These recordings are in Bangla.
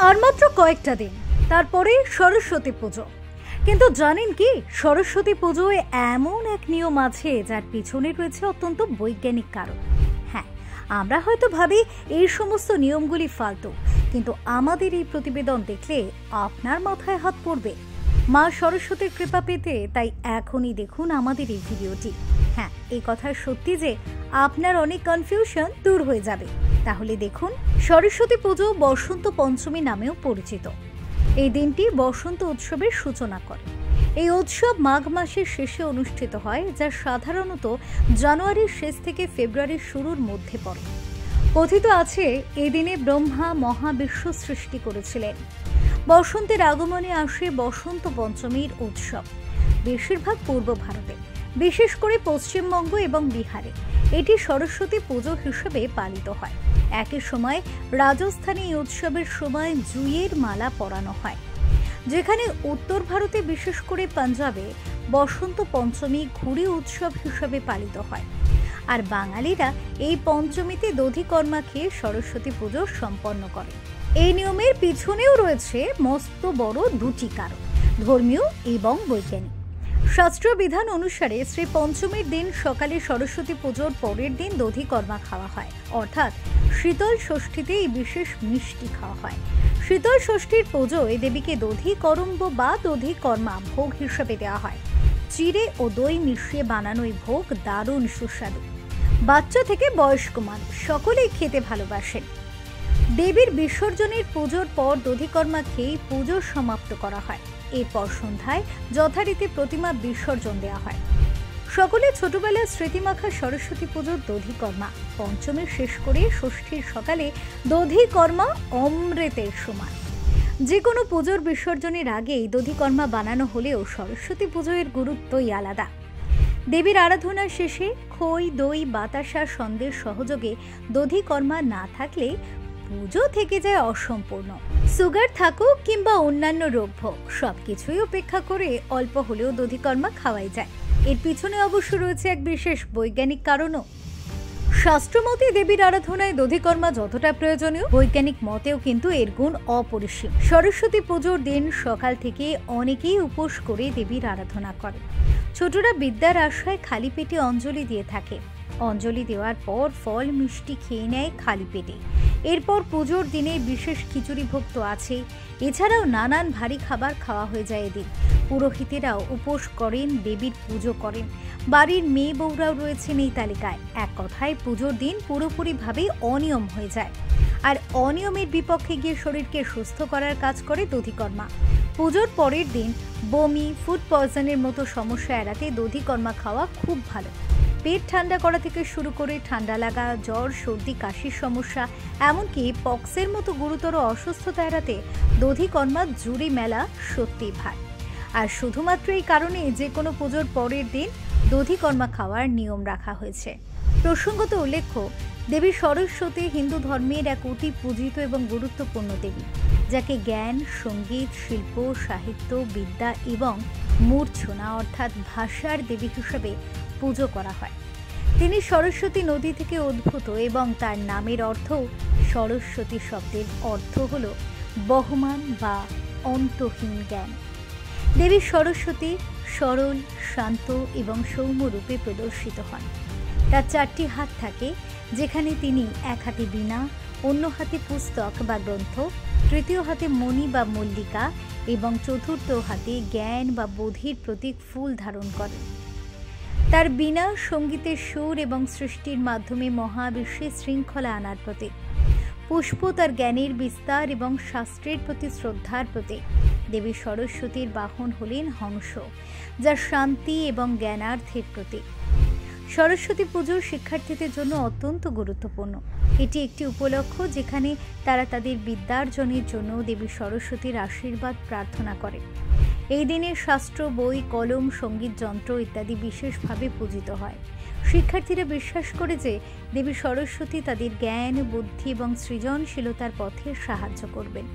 আর মাত্র কয়েকটা দিন, তারপরে সরস্বতী পুজো। কিন্তু জানেন কি, সরস্বতী পুজোয় এমন এক নিয়ম আছে যার পিছনে রয়েছে অত্যন্ত বৈজ্ঞানিক কারণ। হ্যাঁ, আমরা হয়তো ভাবি এই সমস্ত নিয়মগুলি ফালতু, কিন্তু আমাদের এই প্রতিবেদন দেখলে আপনার মাথায় হাত পড়বে। মা সরস্বতীর কৃপা পেতে তাই এখনই দেখুন আমাদের এই ভিডিওটি। হ্যাঁ, এই কথা সত্যি যে আপনার অনেক কনফিউশন দূর হয়ে যাবে। তাহলে দেখুন, সরস্বতী পুজো বসন্ত পঞ্চমী নামেও পরিচিত। এই দিনটি বসন্ত উৎসবের সূচনা করে। এই উৎসব মাঘ মাসের শেষে অনুষ্ঠিত হয়, যা সাধারণত জানুয়ারির শেষ থেকে ফেব্রুয়ারির শুরুর মধ্যে পড়ে। কথিত আছে এই দিনে ব্রহ্মা মহাবিশ্ব সৃষ্টি করেছিলেন। বসন্তের আগমনে আসে বসন্ত পঞ্চমীর উৎসব। বেশিরভাগ পূর্ব ভারতে, বিশেষ করে পশ্চিমবঙ্গ এবং বিহারে এটি সরস্বতী পুজো হিসেবে পালিত হয়। একই সময় রাজস্থানে এই উৎসবের সময় জুঁইয়ের মালা পরানো হয়। যেখানে উত্তর ভারতে, বিশেষ করে পাঞ্জাবে বসন্ত পঞ্চমী ঘুড়ি উৎসব হিসেবে পালিত হয়। আর বাঙালিরা এই পঞ্চমীতে দধিকর্মা খেয়ে সরস্বতী পুজো সম্পন্ন করে। এই নিয়মের পিছনেও রয়েছে মস্ত বড় দুটি কারণ, ধর্মীয় এবং বৈজ্ঞানিক। শাস্ত্রীয় বিধান অনুসারে শ্রী পঞ্চমীর দিন সকালে সরস্বতী পুজোর পরের দিন দধিকর্মা খাওয়া হয়, অর্থাৎ শীতল ষষ্ঠীতে এই বিশেষ মিষ্টি খাওয়া হয়। শীতল ষষ্ঠীর পুজোয় দেবীকে দধি করম্ব বা দধিকর্মা ভোগ হিসেবে দেওয়া হয়। চিড়ে ও দই মিশিয়ে বানানো এই ভোগ দারুণ সুস্বাদু। বাচ্চা থেকে বয়স্ক মানুষ সকলেই খেতে ভালোবাসেন। দেবীর বিসর্জনের পুজোর পর দধিকর্মা খেয়ে পুজো সমাপ্ত করা হয়। এরপর সন্ধ্যায় যথারীতি প্রতিমা বিসর্জন দেওয়া হয়। সকলে ছোটবেলায় স্মৃতিমাখা সরস্বতী পুজোর দধিকর্মা পঞ্চমী শেষ করে ষষ্ঠীর সকালে দধিকর্মা অমৃতের সমান। যে কোনো পুজোর বিসর্জনের আগেই দধিকর্মা বানানো হলেও সরস্বতী পুজোর গুরুত্বই আলাদা। দেবীর আরাধনা শেষে খই, দই, বাতাসা, সন্দেশ সহযোগে দধিকর্মা না থাকলে পুজো থেকে যায় অসম্পূর্ণ। সুগার থাকুক কিংবা অন্যান্য রোগ ভোগ, সবকিছুই উপেক্ষা করে অল্প হলেও দধিকর্মা খাওয়াই যায়। এর পিছনে অবশ্য রয়েছে এক বিশেষ বৈজ্ঞানিক কারণও। শাস্ত্রমতে দেবীর আরাধনায় দধিকর্মা যতটা প্রয়োজনীয়, বৈজ্ঞানিক মতেও কিন্তু এর গুণ অপরিসীম। সরস্বতী পুজোর দিন সকাল থেকে অনেকেই উপোস করে দেবীর আরাধনা করে। ছোটরা বিদ্যার আশায় খালি পেটে অঞ্জলি দিয়ে থাকে। অঞ্জলি দেওয়ার পর ফল মিষ্টি খেয়ে নেয় খালি পেটে। এরপর পুজোর দিনে বিশেষ খিচুড়ি ভোগ তো আছে, এছাড়াও নানান ভারী খাবার খাওয়া হয়ে যায় এদিন। পুরোহিতেরাও উপোস করেন, দেবীর পুজো করেন। বাড়ির মেয়ে বউরাও রয়েছেন এই তালিকায়। এক কথায় পুজোর দিন পুরোপুরিভাবে অনিয়ম হয়ে যায়। আর অনিয়মের বিপক্ষে গিয়ে শরীরকে সুস্থ করার কাজ করে দধিকর্মা। পুজোর পরের দিন বমি, ফুড পয়জনের মতো সমস্যা এড়াতে দধিকর্মা খাওয়া খুব ভালো। পেট ঠান্ডা করা থেকে শুরু করে ঠান্ডা লাগা, জ্বর, সর্দি, কাশির সমস্যা, এমনকি পক্সের মতো গুরুতর অসুস্থতা এড়াতে দধিকর্মা জুড়ি মেলা সত্যি ভার। আর শুধুমাত্র এই কারণে যে কোনো পুজোর পরের দিন দধিকর্মা খাওয়ার নিয়ম রাখা হয়েছে। প্রসঙ্গত উল্লেখ্য, দেবী সরস্বতী হিন্দু ধর্মের এক অতি পূজিত এবং গুরুত্বপূর্ণ দেবী, যাকে জ্ঞান, সঙ্গীত, শিল্প, সাহিত্য, বিদ্যা এবং মূর্ছনা অর্থাৎ ভাষার দেবী হিসেবে পুজো করা হয়। তিনি সরস্বতী নদী থেকে উদ্ভূত এবং তার নামের অর্থ, সরস্বতী শব্দের অর্থ হল বহমান বা অন্তহীন জ্ঞান। দেবী সরস্বতী সরল, শান্ত এবং সৌম্য রূপে প্রদর্শিত হন। তার 4টি হাত থাকে, যেখানে তিনি এক হাতে বীণা, অন্য হাতে পুস্তক বা গ্রন্থ, তৃতীয় হাতে মণি বা মল্লিকা এবং চতুর্থ হাতে জ্ঞান বা বোধির প্রতীক ফুল ধারণ করেন। তার বীণা সঙ্গীতের সুর এবং সৃষ্টির মাধ্যমে মহাবিশ্বে শৃঙ্খলা আনার প্রতীক। পুষ্প তার জ্ঞানের বিস্তার এবং শাস্ত্রের প্রতি শ্রদ্ধার প্রতীক। দেবী সরস্বতীর বাহন হলেন হংস, যা শান্তি এবং জ্ঞানার্থের প্রতীক। সরস্বতী পুজো শিক্ষার্থীদের জন্য অত্যন্ত গুরুত্বপূর্ণ। এটি একটি উপলক্ষ যেখানে তারা তাদের বিদ্যার্জনের জন্য দেবী সরস্বতীর আশীর্বাদ প্রার্থনা করে। এই দিনে শাস্ত্র, বই, কলম, সঙ্গীত যন্ত্র ইত্যাদি বিশেষভাবে পূজিত হয়। শিক্ষার্থীরা বিশ্বাস করে যে দেবী সরস্বতী তাদের জ্ঞান, বুদ্ধি এবং সৃজনশীলতার পথে সাহায্য করবেন।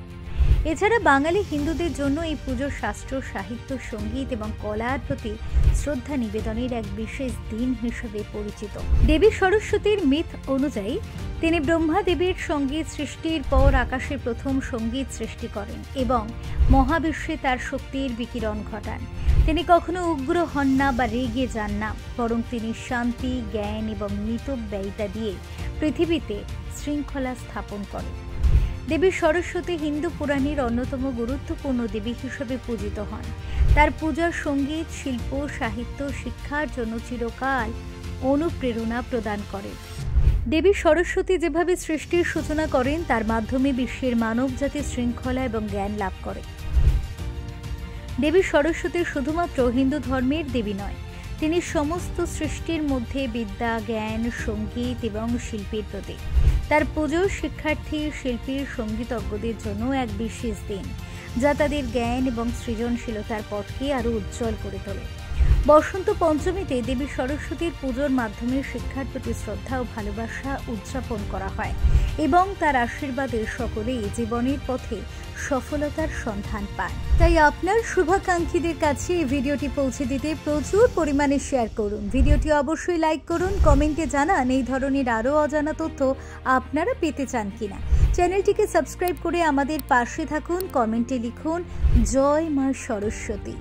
এছাড়া বাঙালি হিন্দুদের জন্য এই পুজোর শাস্ত্র, সাহিত্য, সঙ্গীত এবং কলার প্রতি শ্রদ্ধা নিবেদনের এক বিশেষ দিন হিসেবে পরিচিত। দেবী সরস্বতীর মিথ অনুযায়ী তিনি ব্রহ্মা দেবীর সঙ্গীত সৃষ্টির পর আকাশে প্রথম সঙ্গীত সৃষ্টি করেন এবং মহাবিশ্বে তার শক্তির বিকিরণ ঘটান। তিনি কখনো উগ্র হন না বা রেগে যান না, বরং তিনি শান্তি, জ্ঞান এবং মিতব্যয়িতা দিয়ে পৃথিবীতে শৃঙ্খলা স্থাপন করেন। দেবী সরস্বতী হিন্দু পুরাণের অন্যতম গুরুত্বপূর্ণ দেবী হিসেবে পূজিত হন। তার পূজা সঙ্গীত, শিল্প, সাহিত্য, শিক্ষার জন্য চিরকাল অনুপ্রেরণা প্রদান করে। দেবী সরস্বতী যেভাবে সৃষ্টির সূচনা করেন, তার মাধ্যমে বিশ্বের মানবজাতি শৃঙ্খলা এবং জ্ঞান লাভ করে। দেবী সরস্বতী শুধুমাত্র হিন্দু ধর্মের দেবী নয়, তিনি সমস্ত সৃষ্টির মধ্যে বিদ্যা, জ্ঞান, সঙ্গীত এবং শিল্পের প্রতীক। তার পুজো শিক্ষার্থী, শিল্পী, সঙ্গীতজ্ঞদের জন্য এক বিশেষ দিন, যা তাদের জ্ঞান এবং সৃজনশীলতার পথকে আরও উজ্জ্বল করে তোলে। বসন্ত পঞ্চমীতে দেবী সরস্বতীর পুজোর মাধ্যমে শিক্ষার প্রতি শ্রদ্ধা ও ভালোবাসা উদযাপন করা হয় এবং তার আশীর্বাদে সকলেই জীবনের পথে সফলতার সন্ধান পায়। তাই আপনার শুভাকাঙ্ক্ষীদের কাছে এই ভিডিওটি পৌঁছে দিতে প্রচুর পরিমাণে শেয়ার করুন। ভিডিওটি অবশ্যই লাইক করুন, কমেন্টে জানান এই ধরনের আরও অজানা তথ্য আপনারা পেতে চান কিনা। চ্যানেলটিকে সাবস্ক্রাইব করে আমাদের পাশে থাকুন, কমেন্টে লিখুন জয় মা সরস্বতী।